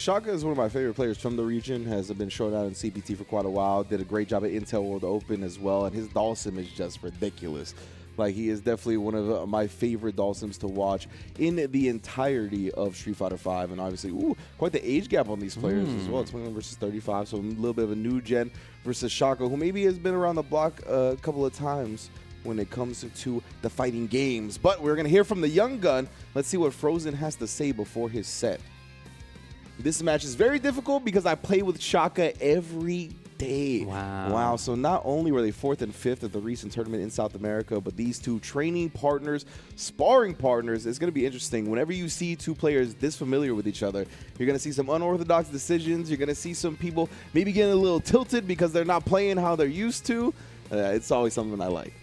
Shaka is one of my favorite players from the region, has been showing out in CPT for quite a while, did a great job at Intel World Open as well, and his Dhalsim is just ridiculous. Like, he is definitely one of my favorite Dhalsims to watch in the entirety of Street Fighter V, and obviously, quite the age gap on these players as well, 21 versus 35, so a little bit of a new gen versus Shaka, who maybe has been around the block a couple of times when it comes to the fighting games. But we're going to hear from the young gun. Let's see what Frozen has to say before his set. This match is very difficult because I play with Shaka every day. Wow. So not only were they 4th and 5th at the recent tournament in South America, but these two training partners, sparring partners, it's going to be interesting. Whenever you see two players this familiar with each other, you're going to see some unorthodox decisions. You're going to see some people maybe getting a little tilted because they're not playing how they're used to. It's always something I like.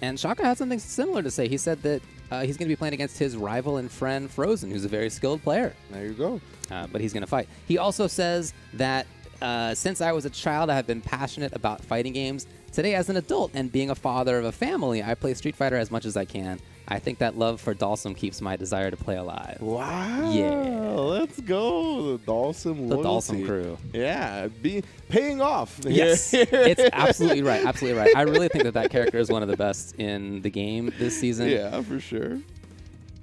And Shaka had something similar to say. He said that he's going to be playing against his rival and friend Frozen, who's a very skilled player. There you go. But he's going to fight. He also says that since I was a child, I have been passionate about fighting games. Today, as an adult and being a father of a family, I play Street Fighter as much as I can. I think that love for Dhalsim keeps my desire to play alive. Wow. Yeah. Let's go. The Dhalsim The loyalty. Dhalsim crew. Yeah. Paying off. Yes. It's absolutely right. Absolutely right. I really think that character is one of the best in the game this season. Yeah, for sure.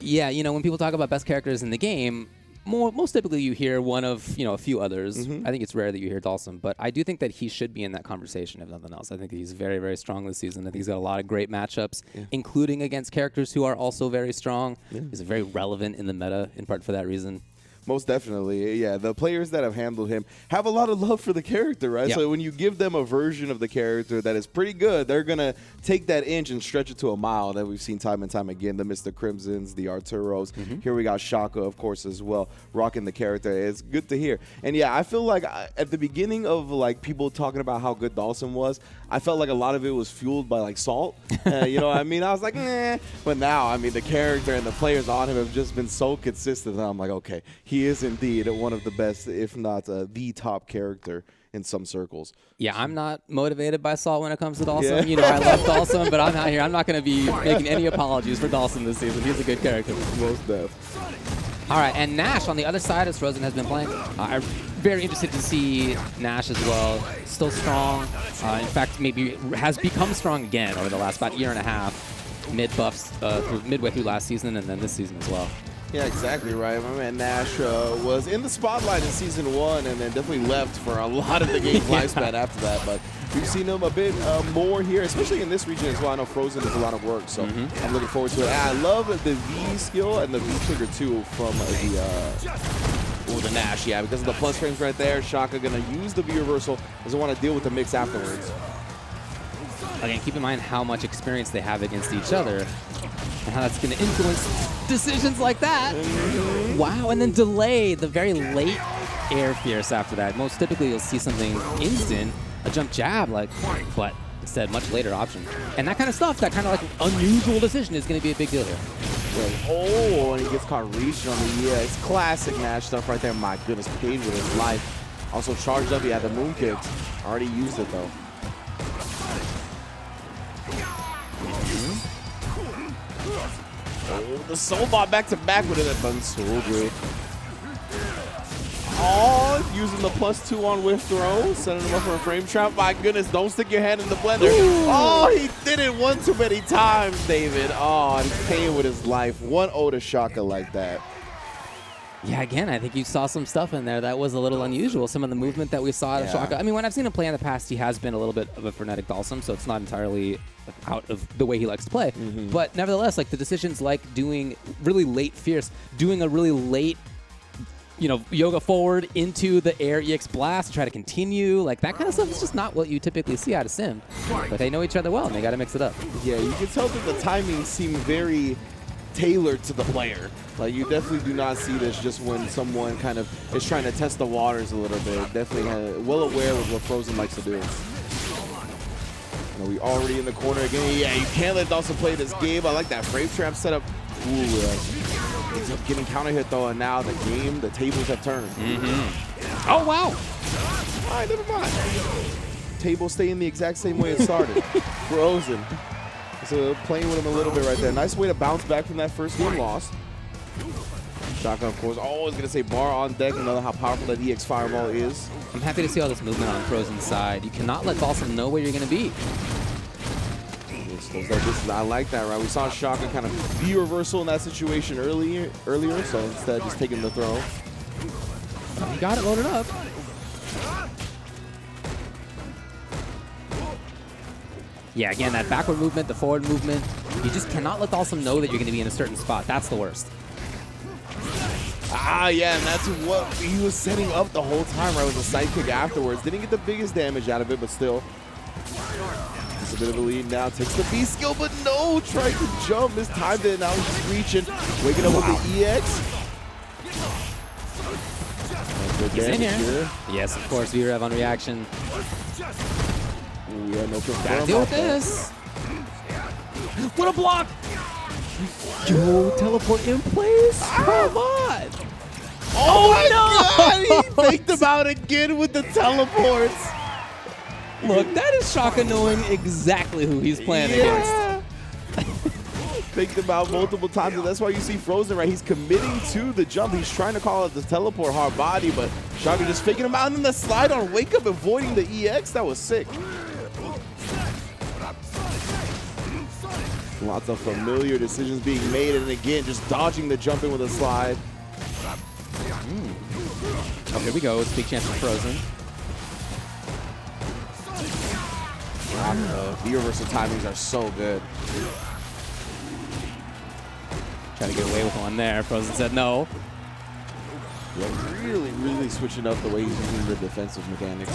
Yeah, you know, when people talk about best characters in the game, most typically you hear one of, a few others. I think it's rare that you hear Dhalsim, but I do think that he should be in that conversation, if nothing else. I think he's very, very strong this season. I think he's got a lot of great matchups, including against characters who are also very strong. He's very relevant in the meta, in part for that reason. Most definitely. Yeah, the players that have handled him have a lot of love for the character, right? Yep. So when you give them a version of the character that is pretty good, they're going to take that inch and stretch it to a mile that we've seen time and time again. The Mr. Crimsons, the Arturos. Here we got Shaka, of course, as well, rocking the character. It's good to hear. And yeah, I feel like at the beginning of like people talking about how good Dhalsim was, I felt like a lot of it was fueled by like salt. You know what I mean? I was like, nah. But now, I mean, the character and the players on him have just been so consistent that I'm like, okay, he is indeed one of the best, if not the top character in some circles. Yeah, I'm not motivated by salt when it comes to Dhalsim. Yeah. You know, I love Dhalsim, but I'm out here. I'm not going to be making any apologies for Dhalsim this season. He's a good character. Most def. All right, and Nash on the other side, as Frozen has been playing. I'm very interested to see Nash as well. Still strong. In fact, maybe has become strong again over the last about year and a half. Mid-buffs midway through last season and then this season as well. Yeah, exactly right. My man Nash was in the spotlight in Season 1 and then definitely left for a lot of the game's lifespan after that. But we've seen him a bit more here, especially in this region as well. I know Frozen is a lot of work, so I'm looking forward to it. And I love the V skill and the V trigger too from the Nash, yeah, because of the plus frames right there. Shaka going to use the V reversal, doesn't want to deal with the mix afterwards. Again, keep in mind how much experience they have against each other and how that's going to influence decisions like that. Wow, and then delay the very late air fierce after that. Most typically, you'll see something instant, a jump jab, but instead, much later option. And that kind of stuff, that kind of like unusual decision is going to be a big deal here. Oh, and he gets caught reaching on the it's classic Nash stuff right there. My goodness, paid with his life. Also charged up, he had the moon kicks. Already used it though. Oh, the soul bot back to back with it. That done so good. Oh, using the +2 on whiff throw, setting him up for a frame trap. My goodness, don't stick your hand in the blender. Ooh. Oh, he did it one too many times, David. Oh, and he's paying with his life. 1-0 to Shaka like that. Yeah, again, I think you saw some stuff in there that was a little unusual. Some of the movement that we saw out of Shaka. I mean, when I've seen him play in the past, he has been a little bit of a frenetic Dhalsim, so it's not entirely out of the way he likes to play. But nevertheless, like the decisions like doing really late fierce, doing a really late, yoga forward into the air EX blast to try to continue, like that kind of stuff is just not what you typically see out of Sim. But they know each other well, and they got to mix it up. Yeah, you can tell that the timing seemed very tailored to the player. Like, you definitely do not see this just when someone kind of is trying to test the waters a little bit. Definitely well aware of what Frozen likes to do. We already in the corner again. Yeah, you can't let Dhalsim play this game. I like that frame trap setup. Ooh, ends up getting counter hit though, and now the tables have turned. Oh, wow. All right, never mind. Table staying the exact same way it started. Frozen. So playing with him a little bit right there. Nice way to bounce back from that first game loss. Shaka, of course, always going to say bar on deck. Another how powerful that EX Fireball is. I'm happy to see all this movement on Frozen's side. You cannot let Dhalsim know where you're going to be. I like that, right? We saw Shaka kind of be reversal in that situation earlier, so instead just taking the throw. You got it loaded up. Yeah, again, that backward movement, the forward movement, you just cannot let Dhalsim know that you're going to be in a certain spot. That's the worst. Ah, yeah, and that's what he was setting up the whole time, right? With a side kick afterwards. Didn't get the biggest damage out of it, but still. Just a bit of a lead now. Takes the B skill, but no! Trying to jump. Mistimed it. Now he's just reaching. Waking up with the EX. He's in here. Yes, of course, V-Rev on reaction. Ooh, yeah, no confirm. Gotta deal with this. What a block! Yo, teleport in place? Come on! Oh my God! He faked him out again with the teleports. Look, that is Shaka knowing exactly who he's playing against. Faked him out multiple times, and that's why you see Frozen, right? He's committing to the jump. He's trying to call it the teleport hard body, but Shaka just faking him out, and then the slide on wake up, avoiding the EX. That was sick. Lots of familiar decisions being made, and again, just dodging the jump in with a slide. Oh, here we go. It's a big chance for Frozen. The reversal timings are so good. Trying to get away with one there. Frozen said no. Yeah, really switching up the way he's using the defensive mechanics.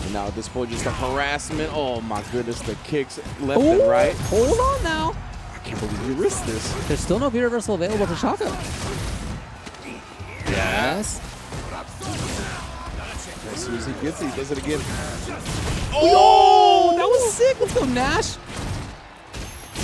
And now at this point, just a harassment. Oh my goodness, the kicks left and right. Hold on now. I can't believe you risked this. There's still no V-Reversal available for Shaka. Yes. As soon as he gets it, he does it again. Oh, that was sick. Let's go, Nash.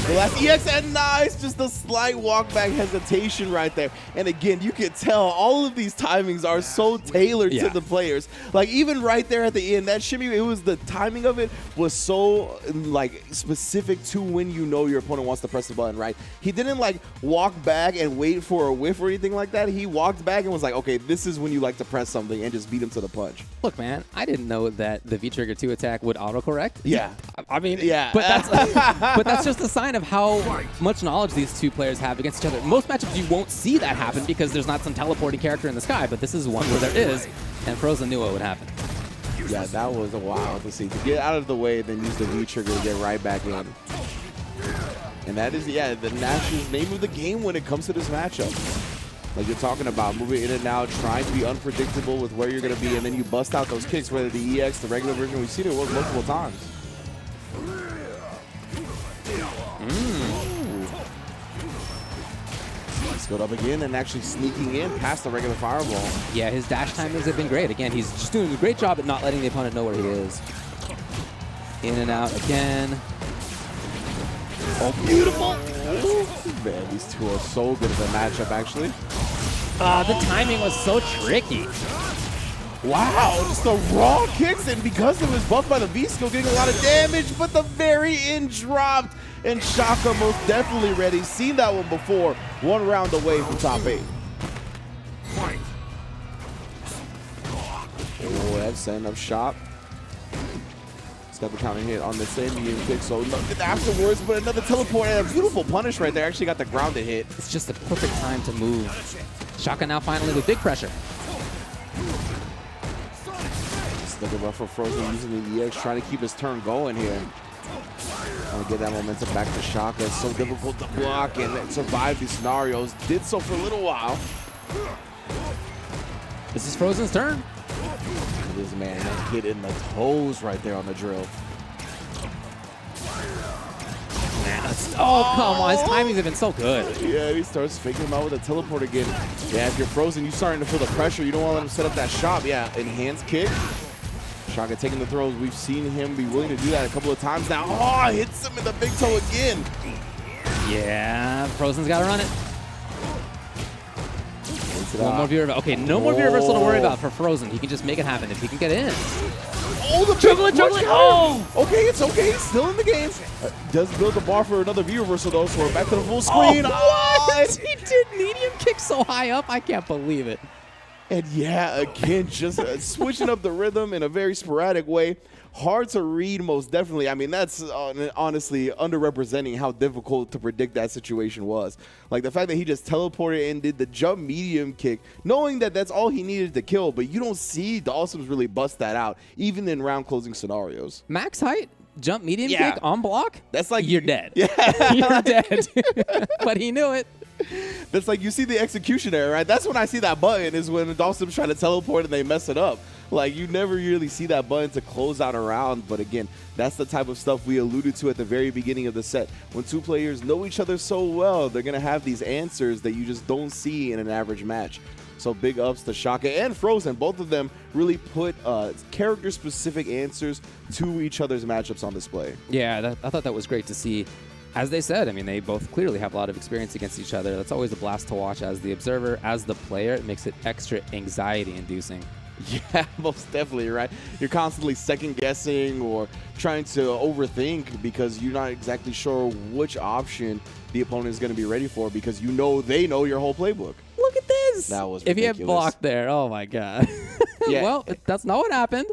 The last EX and nice, just a slight walk back hesitation right there. And again, you can tell all of these timings are so tailored to the players. Like even right there at the end, that shimmy, it was the timing of it was so like specific to when you know your opponent wants to press the button, right? He didn't like walk back and wait for a whiff or anything like that. He walked back and was like, okay, this is when you like to press something, and just beat him to the punch. Look, man, I didn't know that the V-Trigger 2 attack would autocorrect. Yeah. I mean, yeah. But that's just a sign of how much knowledge these two players have against each other. Most matchups you won't see that happen because there's not some teleporting character in the sky, but this is one where there is, and Frozen knew what would happen. Yeah, that was a wild to see. To get out of the way, then use the V-Trigger to get right back in. And that is, yeah, the Nash's name of the game when it comes to this matchup. Like you're talking about, moving in and out, trying to be unpredictable with where you're going to be, and then you bust out those kicks, whether the EX, the regular version, we've seen it work multiple times. Let's go up again and actually sneaking in past the regular fireball. Yeah, his dash timings have been great. Again, he's just doing a great job at not letting the opponent know where he is. In and out again. Oh, beautiful. Man, these two are so good at the matchup, actually. The timing was so tricky. Wow, just the raw kicks, and because it was buffed by the V-Skill, getting a lot of damage, but the very end dropped, and Shaka most definitely ready. Seen that one before. One round away from top 8. Oh, that's setting up shop. He's got the counter hit on the same medium kick, so afterwards, but another teleport and a beautiful punish right there. Actually got the grounded hit. It's just the perfect time to move. Shaka now finally with big pressure. Looking rough for Frozen using the EX, trying to keep his turn going here. Trying to get that momentum back to Shaka. It's so difficult to block and survive these scenarios. Did so for a little while. This is Frozen's turn. This man hit in the toes right there on the drill. Oh, come on. His timings have been so good. Yeah, he starts faking him out with a teleport again. Yeah, if you're Frozen, you're starting to feel the pressure. You don't want to let him set up that shop. Yeah, enhanced kick. Shaka taking the throws. We've seen him be willing to do that a couple of times now. Oh, hits him in the big toe again. Yeah, Frozen's got to run it. it One out. more view reversal. Okay, no more view reversal to worry about for Frozen. He can just make it happen if he can get in. Oh, the Juggling. Oh! Okay, it's okay. He's still in the game. Does build the bar for another view reversal, though, so we're back to the full screen. What? He did medium kick so high up. I can't believe it. And yeah, again, just switching up the rhythm in a very sporadic way. Hard to read, most definitely. I mean, that's honestly underrepresenting how difficult to predict that situation was. Like the fact that he just teleported and did the jump medium kick, knowing that that's all he needed to kill, but you don't see Dhalsim's really bust that out, even in round closing scenarios. Max height, jump medium kick on block. That's like you're dead. Yeah, you're dead. But he knew it. That's like you see the execution error, right? That's when I see that button is when Dhalsim's trying to teleport and they mess it up. Like you never really see that button to close out a round. But again, that's the type of stuff we alluded to at the very beginning of the set. When two players know each other so well, they're going to have these answers that you just don't see in an average match. So big ups to Shaka and Frozen. Both of them really put character-specific answers to each other's matchups on display. Yeah, I thought that was great to see. As they said, I mean, they both clearly have a lot of experience against each other. That's always a blast to watch as the observer. As the player, it makes it extra anxiety-inducing. Yeah, most definitely, right? You're constantly second-guessing or trying to overthink because you're not exactly sure which option the opponent is going to be ready for because you know they know your whole playbook. Look at this. That was ridiculous. If he had blocked there, oh my God. Yeah. Well, that's not what happened.